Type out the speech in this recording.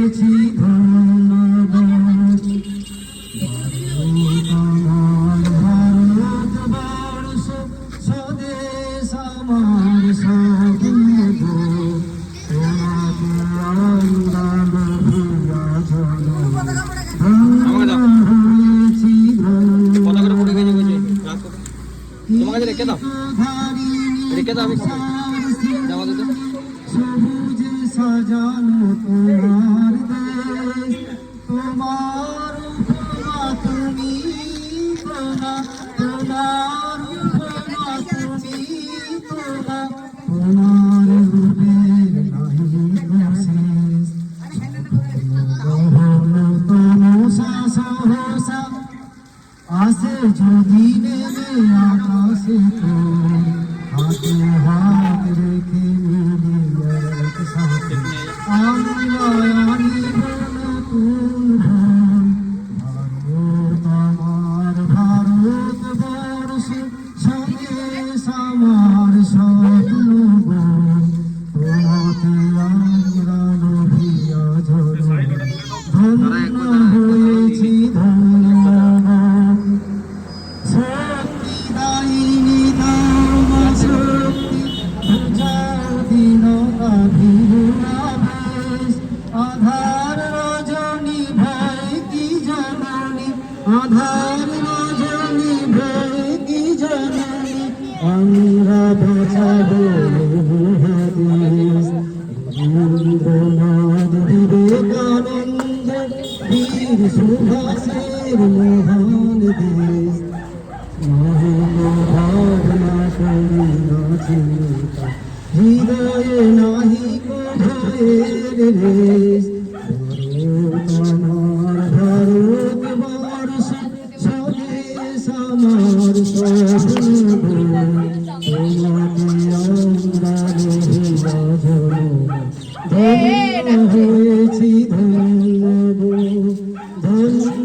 হয়েছি ধন্য ভারতবর্ষ স্বদেশ আমার স্বাধীন সবুজ সাজানো তোমার দেশ তোমার উপমা তুমি তোলা তোমার উপমা তুমি তোলা তোমার রূপের নাহি শেষ তমসা সহসা আসে যদি নেমে আকাশে তো হাতে হাত রেখে মিলিয়ে একসাথে আমরা আনিব নতুন ভারত আমার ভারতবর্ষ স্বদেশ আমার স্বপ্ন তোমাকে আমরা লোভিয়া ঝরো ধন্য হয়েছি ধন্য শক্তি দায়িনী তোমা শক্তি দিনাভিলাষ আধার রজনী ভয় কি জননী আধার রজনী ভয় কি জননী আমরা বাঁচাবো মহাদেশ রবীন্দ্রনাথ বিবেকানন্দ বীর সুভাষের মহান দেশ ভাবনা করিনা চিন্তা হৃদয়ে নাহি ভয়ের রেশ ভারতবর্ষ স্বদেশ আমার স্বপ্ন তোমাকে আমরা লোহিয়া ঝরো ধন্য হয়েছি ধন্য ধন্য